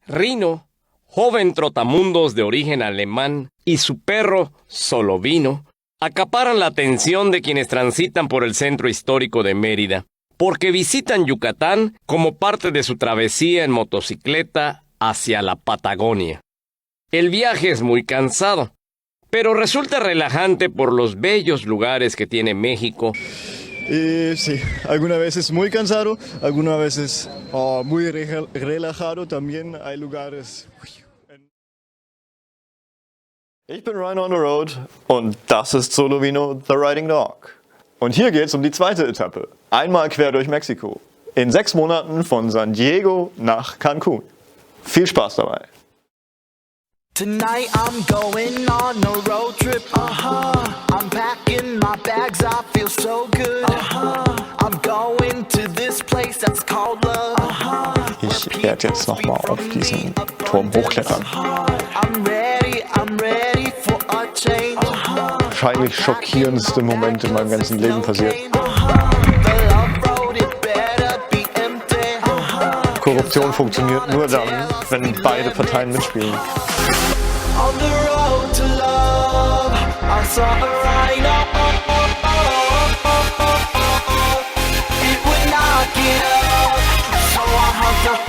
Rino, joven trotamundos de origen alemán, y su perro, Solovino, acaparan la atención de quienes transitan por el centro histórico de Mérida, porque visitan Yucatán como parte de su travesía en motocicleta hacia la Patagonia. El viaje es muy cansado, pero resulta relajante por los bellos lugares que tiene México. Sí, algunas veces muy cansado, algunas veces muy relajado. También hay lugares. Ich bin Rhino on the Road und das ist Solovino, the Riding Dog. Und hier geht's um die zweite Etappe. Einmal quer durch Mexiko. In 6 Monaten von San Diego nach Cancun. Viel Spaß dabei. Tonight I'm going on a road trip, I'm packing my bags, I feel so good, I'm going to this place that's called love, Ich werde jetzt nochmal auf diesen Turm hochklettern. I'm ready for a change, Wahrscheinlich schockierendste Moment in meinem ganzen Leben passiert. the love road, it better be empty, Korruption funktioniert nur dann, wenn beide Parteien mitspielen. on the road to love, I saw a rhino, it would not get up, so I hugged her.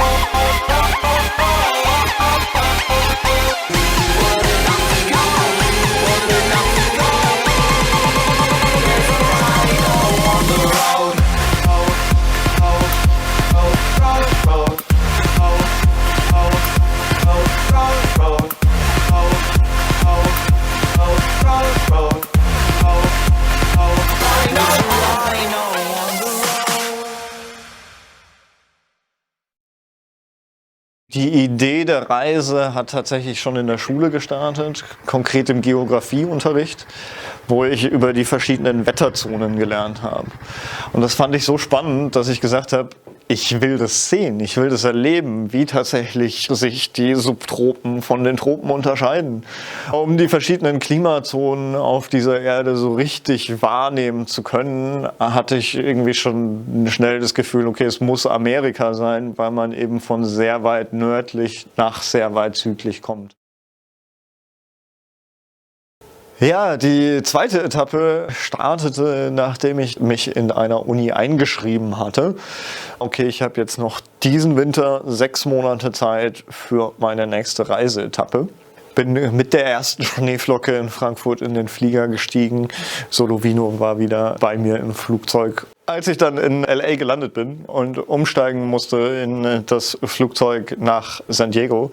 Die Idee der Reise hat tatsächlich schon in der Schule gestartet, konkret im Geografieunterricht, wo ich über die verschiedenen Wetterzonen gelernt habe. Und das fand ich so spannend, dass ich gesagt habe, ich will das sehen, ich will das erleben, wie tatsächlich sich die Subtropen von den Tropen unterscheiden. Um die verschiedenen Klimazonen auf dieser Erde so richtig wahrnehmen zu können, hatte ich irgendwie schon schnell das Gefühl, okay, es muss Amerika sein, weil man eben von sehr weit nördlich nach sehr weit südlich kommt. Ja, die zweite Etappe startete, nachdem ich mich in einer Uni eingeschrieben hatte. Okay, ich habe jetzt noch diesen Winter 6 Monate Zeit für meine nächste Reiseetappe. Bin mit der ersten Schneeflocke in Frankfurt in den Flieger gestiegen. Solovino war wieder bei mir im Flugzeug. Als ich dann in LA gelandet bin und umsteigen musste in das Flugzeug nach San Diego,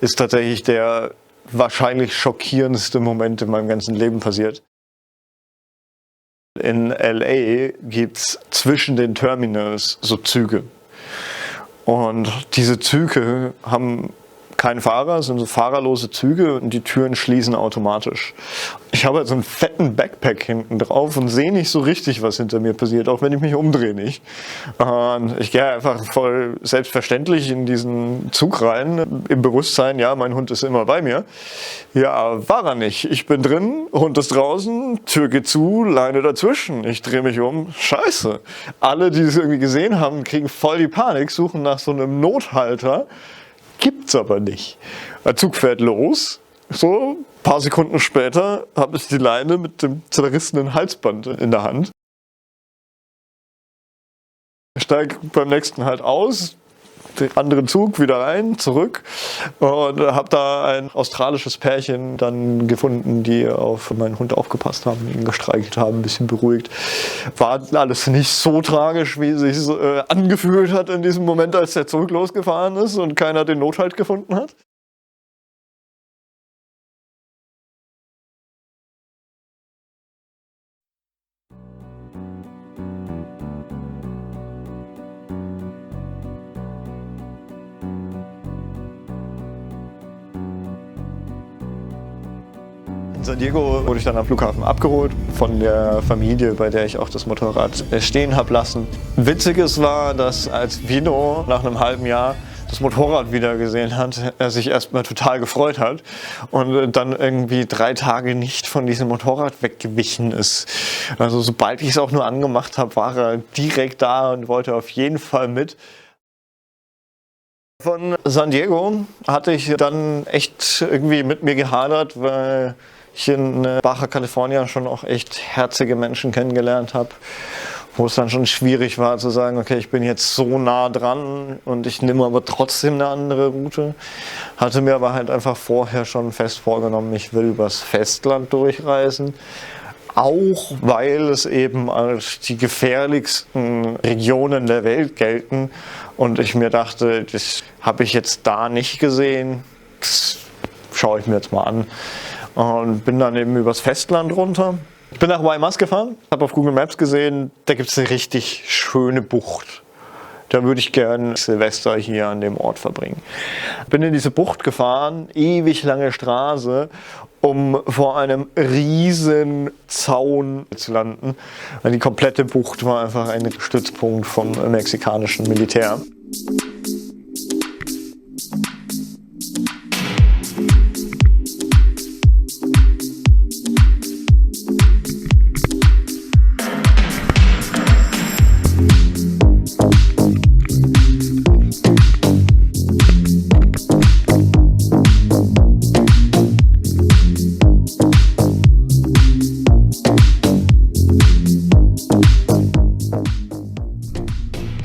ist tatsächlich der wahrscheinlich schockierendste Moment in meinem ganzen Leben passiert. In LA gibt es zwischen den Terminals so Züge. Und diese Züge haben keinen Fahrer, sind so fahrerlose Züge und die Türen schließen automatisch. Ich habe halt so einen fetten Backpack hinten drauf und sehe nicht so richtig, was hinter mir passiert, auch wenn ich mich umdrehe nicht. Und ich gehe einfach voll selbstverständlich in diesen Zug rein, im Bewusstsein, ja, mein Hund ist immer bei mir. Ja, war er nicht. Ich bin drin, Hund ist draußen, Tür geht zu, Leine dazwischen. Ich drehe mich um, scheiße. Alle, die es irgendwie gesehen haben, kriegen voll die Panik, suchen nach so einem Nothalter. Gibt's aber nicht. Der Zug fährt los, so ein paar Sekunden später habe ich die Leine mit dem zerrissenen Halsband in der Hand. Ich steige beim nächsten halt aus, den anderen Zug wieder rein, zurück und habe da ein australisches Pärchen dann gefunden, die auf meinen Hund aufgepasst haben, ihn gestreichelt haben, ein bisschen beruhigt. War alles nicht so tragisch, wie es sich angefühlt hat in diesem Moment, als der Zug losgefahren ist und keiner den Nothalt gefunden hat. In San Diego wurde ich dann am Flughafen abgeholt von der Familie, bei der ich auch das Motorrad stehen habe lassen. Witziges war, dass als Vino nach einem halben Jahr das Motorrad wieder gesehen hat, er sich erstmal total gefreut hat und dann irgendwie 3 Tage nicht von diesem Motorrad weggewichen ist. Also sobald ich es auch nur angemacht habe, war er direkt da und wollte auf jeden Fall mit. Von San Diego hatte ich dann echt irgendwie mit mir gehadert, weil ich in Baja California schon auch echt herzige Menschen kennengelernt habe, wo es dann schon schwierig war zu sagen, okay, ich bin jetzt so nah dran und ich nehme aber trotzdem eine andere Route. Hatte mir aber halt einfach vorher schon fest vorgenommen, ich will übers Festland durchreisen. Auch weil es eben als die gefährlichsten Regionen der Welt gelten. Und ich mir dachte, das habe ich jetzt da nicht gesehen, das schaue ich mir jetzt mal an. Und bin dann eben übers Festland runter. Ich bin nach Guaymas gefahren, habe auf Google Maps gesehen, da gibt es eine richtig schöne Bucht. Da würde ich gerne Silvester hier an dem Ort verbringen. Bin in diese Bucht gefahren, ewig lange Straße, um vor einem riesen Zaun zu landen. Die komplette Bucht war einfach ein Stützpunkt vom mexikanischen Militär.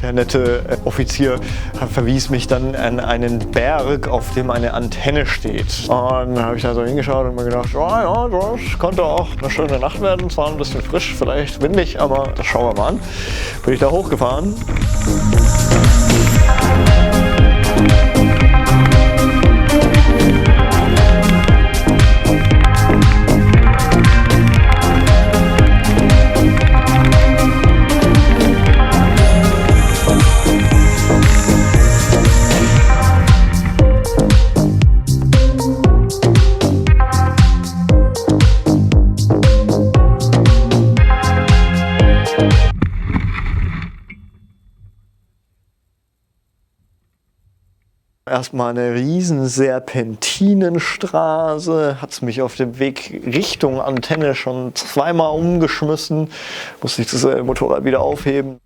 Der nette Offizier verwies mich dann an einen Berg, auf dem eine Antenne steht. Und dann habe ich da so hingeschaut und mir gedacht, oh ja, das könnte auch eine schöne Nacht werden. Zwar ein bisschen frisch, vielleicht windig, aber das schauen wir mal an. Bin ich da hochgefahren. Erstmal eine riesen Serpentinenstraße, hat es mich auf dem Weg Richtung Antenne schon zweimal umgeschmissen, musste ich das Motorrad wieder aufheben.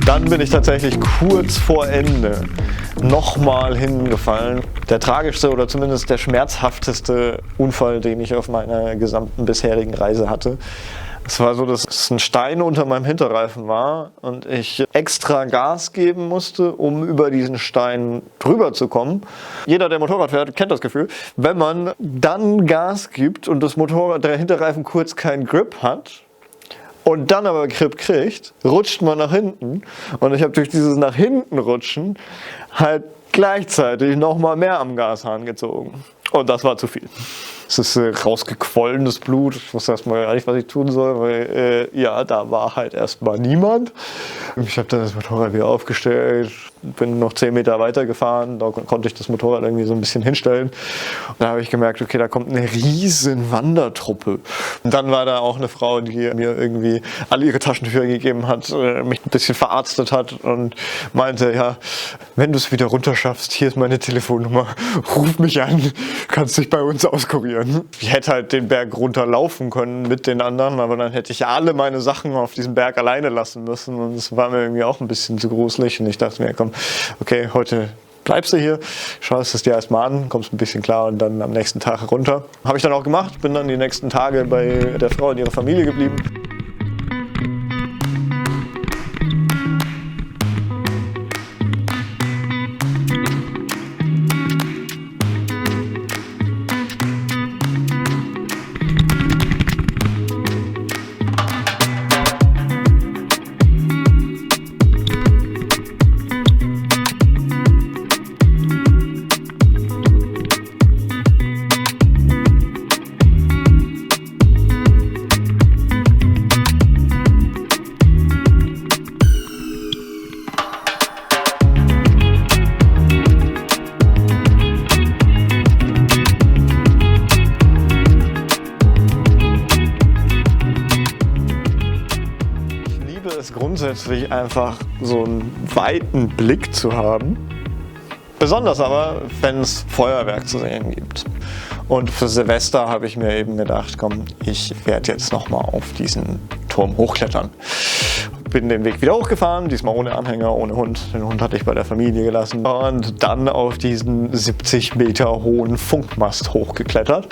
Dann bin ich tatsächlich kurz vor Ende nochmal hingefallen. Der tragischste oder zumindest der schmerzhafteste Unfall, den ich auf meiner gesamten bisherigen Reise hatte. Es war so, dass es ein Stein unter meinem Hinterreifen war und ich extra Gas geben musste, um über diesen Stein drüber zu kommen. Jeder, der Motorrad fährt, kennt das Gefühl. Wenn man dann Gas gibt und das Motorrad, der Hinterreifen kurz keinen Grip hat, und dann aber Grip kriegt, rutscht man nach hinten. Und ich habe durch dieses nach hinten rutschen halt gleichzeitig nochmal mehr am Gashahn gezogen. Und das war zu viel. Es ist rausgequollenes Blut. Ich wusste erstmal gar nicht, was ich tun soll, weil ja, da war halt erstmal niemand. Ich habe dann das Motorrad wieder aufgestellt, bin noch 10 Meter weitergefahren, da konnte ich das Motorrad irgendwie so ein bisschen hinstellen. Und da habe ich gemerkt, okay, da kommt eine riesen Wandertruppe. Und dann war da auch eine Frau, die mir irgendwie alle ihre Taschentücher gegeben hat, mich ein bisschen verarztet hat und meinte, ja, wenn du es wieder runterschaffst, hier ist meine Telefonnummer, ruf mich an, kannst dich bei uns auskurieren. Ich hätte halt den Berg runterlaufen können mit den anderen, aber dann hätte ich alle meine Sachen auf diesem Berg alleine lassen müssen und es war mir irgendwie auch ein bisschen zu gruselig und ich dachte mir, komm, okay, heute bleibst du hier, schaust es dir erstmal an, kommst ein bisschen klar und dann am nächsten Tag runter. Habe ich dann auch gemacht, bin dann die nächsten Tage bei der Frau und ihrer Familie geblieben. Grundsätzlich einfach so einen weiten Blick zu haben. Besonders aber, wenn es Feuerwerk zu sehen gibt. Und für Silvester habe ich mir eben gedacht, komm, ich werde jetzt nochmal auf diesen Turm hochklettern. Bin den Weg wieder hochgefahren, diesmal ohne Anhänger, ohne Hund. Den Hund hatte ich bei der Familie gelassen. Und dann auf diesen 70 Meter hohen Funkmast hochgeklettert.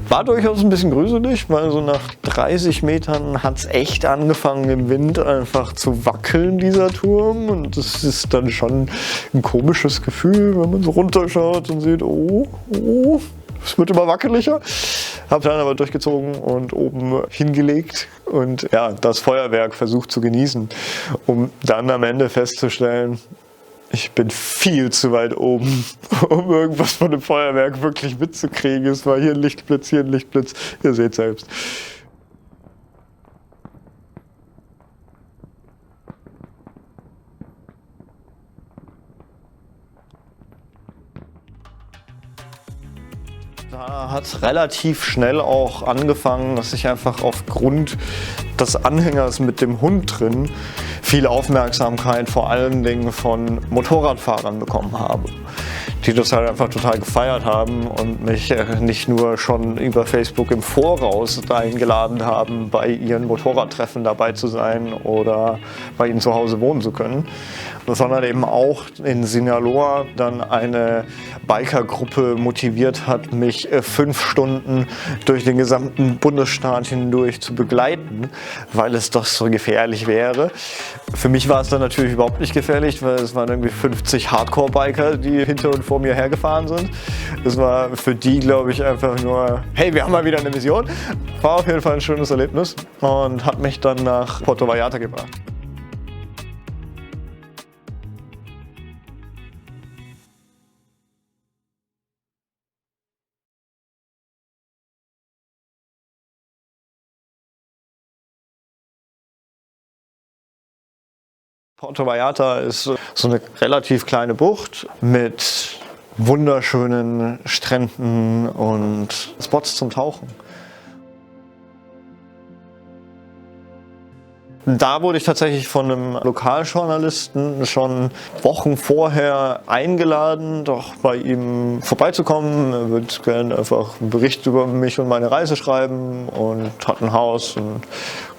War durchaus ein bisschen gruselig, weil so nach 30 Metern hat es echt angefangen im Wind einfach zu wackeln, dieser Turm. Und das ist dann schon ein komisches Gefühl, wenn man so runterschaut und sieht, oh, es wird immer wackeliger. Habe dann aber durchgezogen und oben hingelegt und ja, das Feuerwerk versucht zu genießen, um dann am Ende festzustellen, ich bin viel zu weit oben, um irgendwas von dem Feuerwerk wirklich mitzukriegen. Es war hier ein Lichtblitz, hier ein Lichtblitz, ihr seht selbst. Da hat es relativ schnell auch angefangen, dass ich einfach aufgrund des Anhängers mit dem Hund drin viel Aufmerksamkeit vor allen Dingen von Motorradfahrern bekommen habe, die das halt einfach total gefeiert haben und mich nicht nur schon über Facebook im Voraus eingeladen haben, bei ihren Motorradtreffen dabei zu sein oder bei ihnen zu Hause wohnen zu können, sondern eben auch in Sinaloa dann eine Bikergruppe motiviert hat, mich 5 Stunden durch den gesamten Bundesstaat hindurch zu begleiten, weil es doch so gefährlich wäre. Für mich war es dann natürlich überhaupt nicht gefährlich, weil es waren irgendwie 50 Hardcore-Biker, die hinter und vor mir hergefahren sind. Es war für die, glaube ich, einfach nur, hey, wir haben mal wieder eine Mission. War auf jeden Fall ein schönes Erlebnis und hat mich dann nach Puerto Vallarta gebracht. Puerto Vallarta ist so eine relativ kleine Bucht mit wunderschönen Stränden und Spots zum Tauchen. Da wurde ich tatsächlich von einem Lokaljournalisten schon Wochen vorher eingeladen, doch bei ihm vorbeizukommen. Er würde gerne einfach einen Bericht über mich und meine Reise schreiben und hat ein Haus und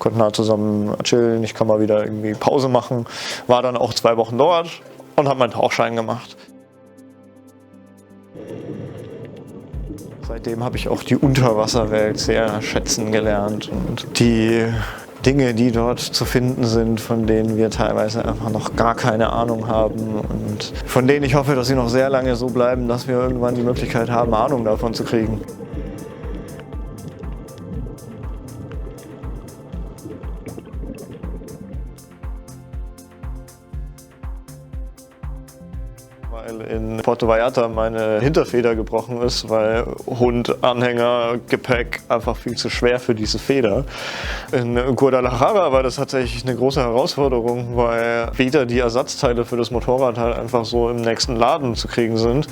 konnten da zusammen chillen. Ich kann mal wieder irgendwie Pause machen. War dann auch 2 Wochen dort und habe meinen Tauchschein gemacht. Seitdem habe ich auch die Unterwasserwelt sehr schätzen gelernt und die Dinge, die dort zu finden sind, von denen wir teilweise einfach noch gar keine Ahnung haben und von denen ich hoffe, dass sie noch sehr lange so bleiben, dass wir irgendwann die Möglichkeit haben, Ahnung davon zu kriegen. Weil in Puerto Vallarta meine Hinterfeder gebrochen ist, weil Hund, Anhänger, Gepäck einfach viel zu schwer für diese Feder. In Guadalajara war das tatsächlich eine große Herausforderung, weil weder die Ersatzteile für das Motorrad halt einfach so im nächsten Laden zu kriegen sind,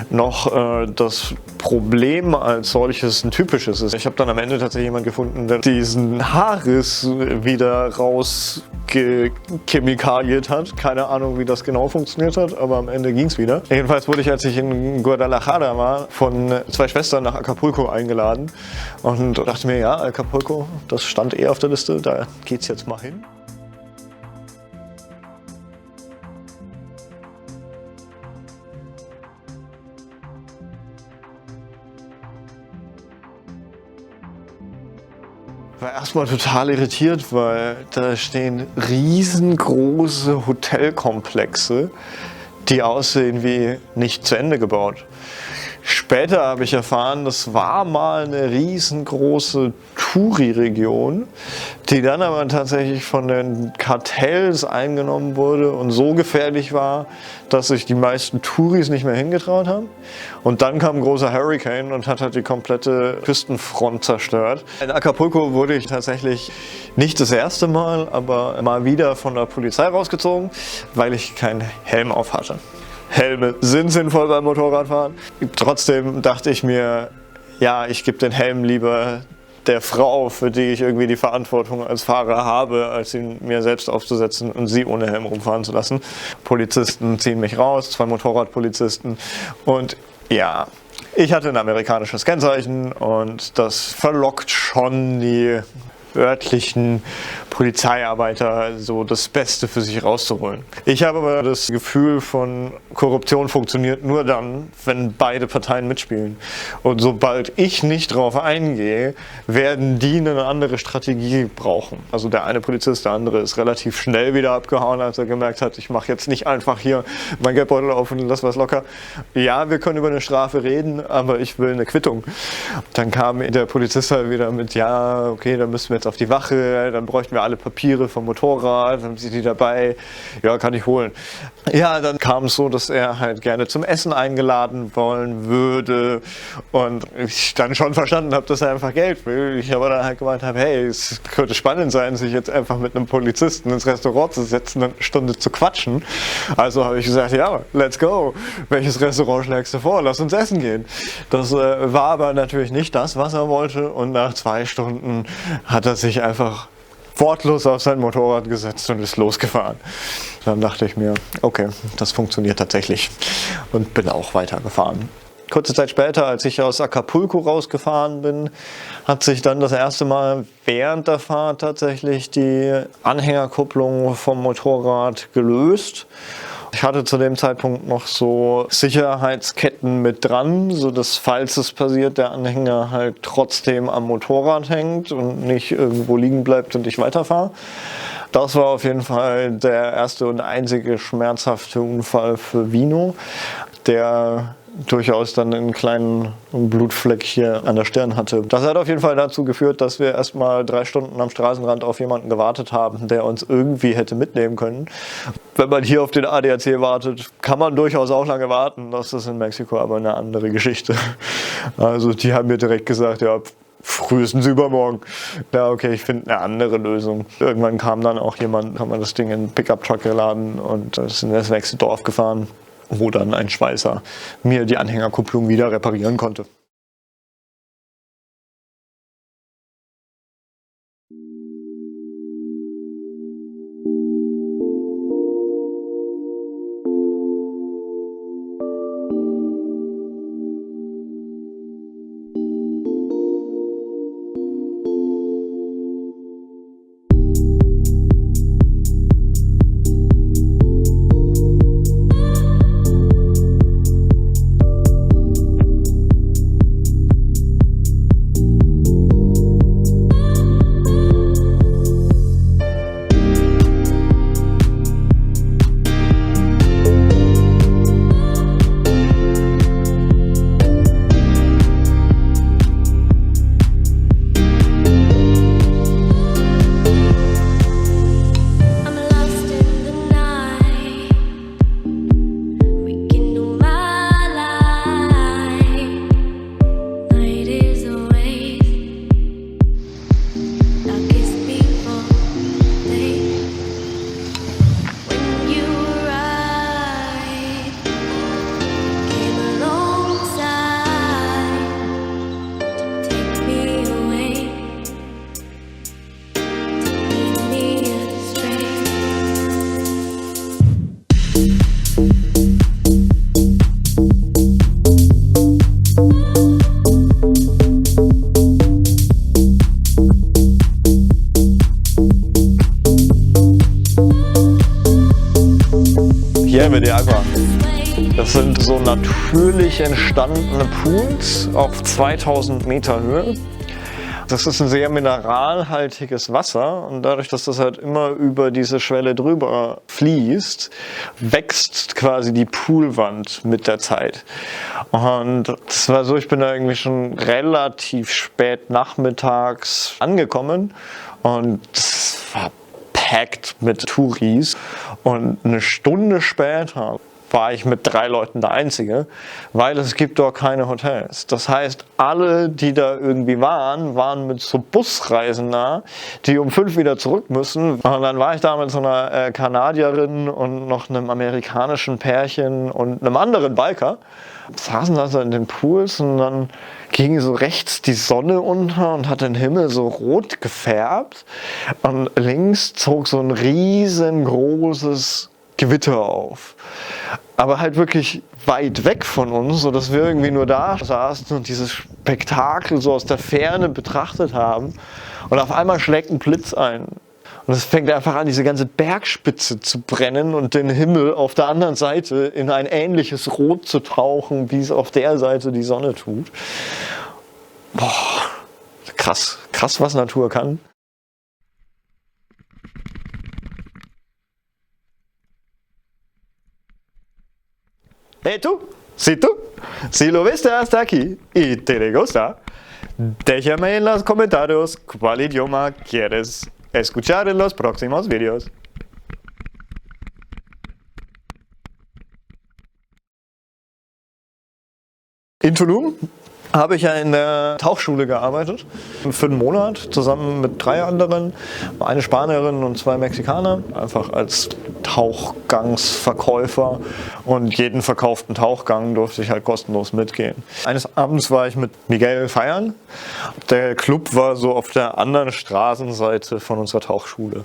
noch das Problem als solches ein typisches ist. Ich habe dann am Ende tatsächlich jemanden gefunden, der diesen Haarriss wieder rausgechemikaliert hat. Keine Ahnung, wie das genau funktioniert hat, aber am Ende ging es wieder. Jedenfalls wurde ich, als ich in Guadalajara war, von 2 Schwestern nach Acapulco eingeladen und dachte mir, ja, Acapulco, das stand eh auf der Liste, da geht's jetzt mal hin. War erstmal total irritiert, weil da stehen riesengroße Hotelkomplexe, die aussehen wie nicht zu Ende gebaut. Später habe ich erfahren, das war mal eine riesengroße Touri-Region, die dann aber tatsächlich von den Kartells eingenommen wurde und so gefährlich war, dass sich die meisten Touris nicht mehr hingetraut haben. Und dann kam ein großer Hurricane und hat halt die komplette Küstenfront zerstört. In Acapulco wurde ich tatsächlich nicht das erste Mal, aber mal wieder von der Polizei rausgezogen, weil ich keinen Helm auf hatte. Helme sind sinnvoll beim Motorradfahren. Trotzdem dachte ich mir, ja, ich gebe den Helm lieber der Frau, für die ich irgendwie die Verantwortung als Fahrer habe, als ihn mir selbst aufzusetzen und sie ohne Helm rumfahren zu lassen. Polizisten ziehen mich raus, 2 Motorradpolizisten und ja, ich hatte ein amerikanisches Kennzeichen und das verlockt schon die örtlichen Polizeiarbeiter, so das Beste für sich rauszuholen. Ich habe aber das Gefühl von Korruption funktioniert nur dann, wenn beide Parteien mitspielen. Und sobald ich nicht drauf eingehe, werden die eine andere Strategie brauchen. Also der eine Polizist, der andere ist relativ schnell wieder abgehauen, als er gemerkt hat, ich mache jetzt nicht einfach hier mein Geldbeutel auf und lass was locker. Ja, wir können über eine Strafe reden, aber ich will eine Quittung. Dann kam der Polizist halt wieder mit, ja, okay, dann müssen wir jetzt auf die Wache, dann bräuchten wir alle Papiere vom Motorrad, dann sind die dabei, ja, kann ich holen. Ja, dann kam es so, dass er halt gerne zum Essen eingeladen wollen würde und ich dann schon verstanden habe, dass er einfach Geld will. Ich aber dann halt gemeint habe, hey, es könnte spannend sein, sich jetzt einfach mit einem Polizisten ins Restaurant zu setzen und eine Stunde zu quatschen. Also habe ich gesagt, ja, let's go. Welches Restaurant schlägst du vor? Lass uns essen gehen. Das war aber natürlich nicht das, was er wollte und nach 2 Stunden hat er sich einfach wortlos auf sein Motorrad gesetzt und ist losgefahren. Dann dachte ich mir, okay, das funktioniert tatsächlich und bin auch weitergefahren. Kurze Zeit später, als ich aus Acapulco rausgefahren bin, hat sich dann das erste Mal während der Fahrt tatsächlich die Anhängerkupplung vom Motorrad gelöst. Ich hatte zu dem Zeitpunkt noch so Sicherheitsketten mit dran, sodass, falls es passiert, der Anhänger halt trotzdem am Motorrad hängt und nicht irgendwo liegen bleibt und ich weiterfahre. Das war auf jeden Fall der erste und einzige schmerzhafte Unfall für Vino, der durchaus dann einen kleinen Blutfleck hier an der Stirn hatte. Das hat auf jeden Fall dazu geführt, dass wir erstmal 3 Stunden am Straßenrand auf jemanden gewartet haben, der uns irgendwie hätte mitnehmen können. Wenn man hier auf den ADAC wartet, kann man durchaus auch lange warten. Das ist in Mexiko aber eine andere Geschichte. Also die haben mir direkt gesagt, ja, frühestens übermorgen. Ja, okay, ich finde eine andere Lösung. Irgendwann kam dann auch jemand, haben wir das Ding in einen Pickup-Truck geladen und ist in das nächste Dorf gefahren, wo dann ein Schweißer mir die Anhängerkupplung wieder reparieren konnte. Cumbre de Agua. Das sind so natürlich entstandene Pools auf 2000 Meter Höhe. Das ist ein sehr mineralhaltiges Wasser und dadurch, dass das halt immer über diese Schwelle drüber fließt, wächst quasi die Poolwand mit der Zeit. Und das war so, ich bin da irgendwie schon relativ spät nachmittags angekommen und es war packed mit Touris und eine Stunde später war ich mit 3 Leuten der Einzige, weil es gibt dort keine Hotels. Das heißt, alle, die da irgendwie waren mit so Busreisen da, die um 5 wieder zurück müssen. Und dann war ich da mit so einer Kanadierin und noch einem amerikanischen Pärchen und einem anderen Biker. Saßen also in den Pools und dann ging so rechts die Sonne unter und hat den Himmel so rot gefärbt. Und links zog so ein riesengroßes Gewitter auf. Aber halt wirklich weit weg von uns, sodass wir irgendwie nur da saßen und dieses Spektakel so aus der Ferne betrachtet haben. Und auf einmal schlägt ein Blitz ein. Und es fängt einfach an, diese ganze Bergspitze zu brennen und den Himmel auf der anderen Seite in ein ähnliches Rot zu tauchen, wie es auf der Seite die Sonne tut. Boah, krass, was Natur kann. Hey tú, si lo viste hasta aquí y te gusta, déjame en los comentarios cuál idioma quieres escuchar en los próximos videos. In Tulum habe ich ja in der Tauchschule gearbeitet, für einen Monat zusammen mit 3 anderen, eine Spanierin und 2 Mexikaner, einfach als Tauchgangsverkäufer und jeden verkauften Tauchgang durfte ich halt kostenlos mitgehen. Eines Abends war ich mit Miguel feiern, der Club war so auf der anderen Straßenseite von unserer Tauchschule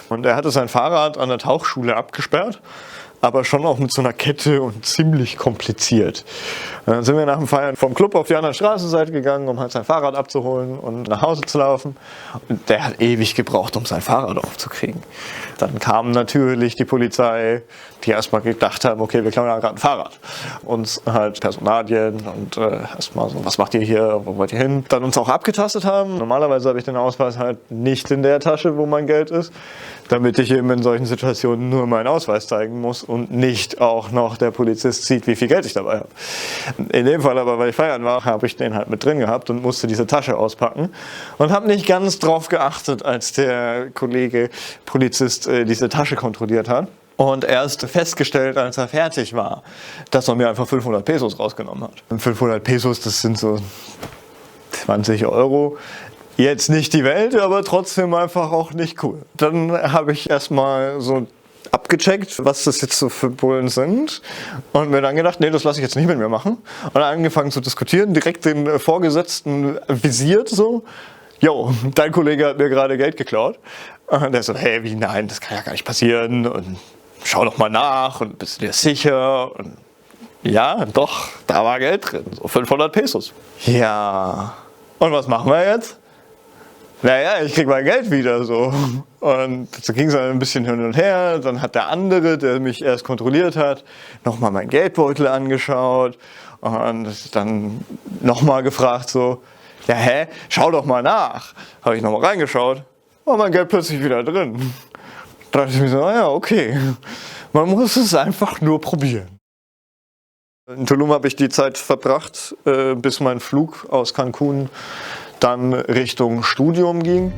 und er hatte sein Fahrrad an der Tauchschule abgesperrt, aber schon auch mit so einer Kette und ziemlich kompliziert. Und dann sind wir nach dem Feiern vom Club auf die andere Straßenseite gegangen, um halt sein Fahrrad abzuholen und nach Hause zu laufen. Und der hat ewig gebraucht, um sein Fahrrad aufzukriegen. Dann kam natürlich die Polizei, die erstmal gedacht haben, okay, wir klauen ja gerade ein Fahrrad. Uns halt Personalien und erstmal so, was macht ihr hier, wo wollt ihr hin? Dann uns auch abgetastet haben. Normalerweise habe ich den Ausweis halt nicht in der Tasche, wo mein Geld ist, damit ich eben in solchen Situationen nur meinen Ausweis zeigen muss und nicht auch noch der Polizist sieht, wie viel Geld ich dabei habe. In dem Fall aber, weil ich feiern war, habe ich den halt mit drin gehabt und musste diese Tasche auspacken und habe nicht ganz drauf geachtet, als der Kollege Polizist diese Tasche kontrolliert hat. Und erst festgestellt, als er fertig war, dass er mir einfach 500 Pesos rausgenommen hat. Und 500 Pesos, das sind so 20 Euro. Jetzt nicht die Welt, aber trotzdem einfach auch nicht cool. Dann habe ich erstmal so abgecheckt, was das jetzt so für Bullen sind und mir dann gedacht, nee, das lasse ich jetzt nicht mit mir machen. Und angefangen zu diskutieren, direkt den Vorgesetzten visiert so, jo, dein Kollege hat mir gerade Geld geklaut. Und der so, hey, wie, nein, das kann ja gar nicht passieren und schau doch mal nach und bist du dir sicher? Und ja, doch, da war Geld drin, so 500 Pesos. Ja, und was machen wir jetzt? Naja, ich krieg mein Geld wieder so. Und so ging es dann ein bisschen hin und her. Dann hat der andere, der mich erst kontrolliert hat, nochmal meinen Geldbeutel angeschaut und dann nochmal gefragt so, ja hä, schau doch mal nach. Habe ich nochmal reingeschaut, war mein Geld plötzlich wieder drin. Da dachte ich mir so, ja okay, man muss es einfach nur probieren. In Tulum habe ich die Zeit verbracht, bis mein Flug aus Cancun dann Richtung Studium ging.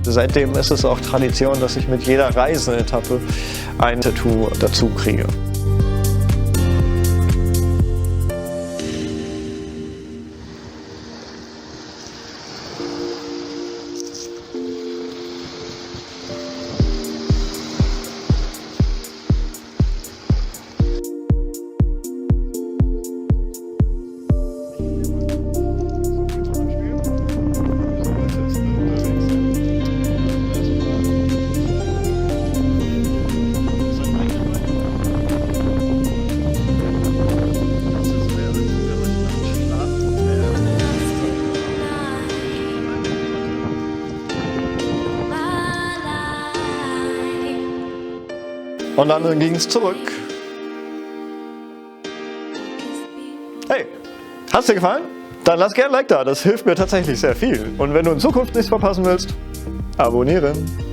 Seitdem ist es auch Tradition, dass ich mit jeder Reiseetappe ein Tattoo dazu kriege. Und dann ging es zurück. Hey, hat's dir gefallen? Dann lass gerne ein Like da, das hilft mir tatsächlich sehr viel. Und wenn du in Zukunft nichts verpassen willst, abonnieren.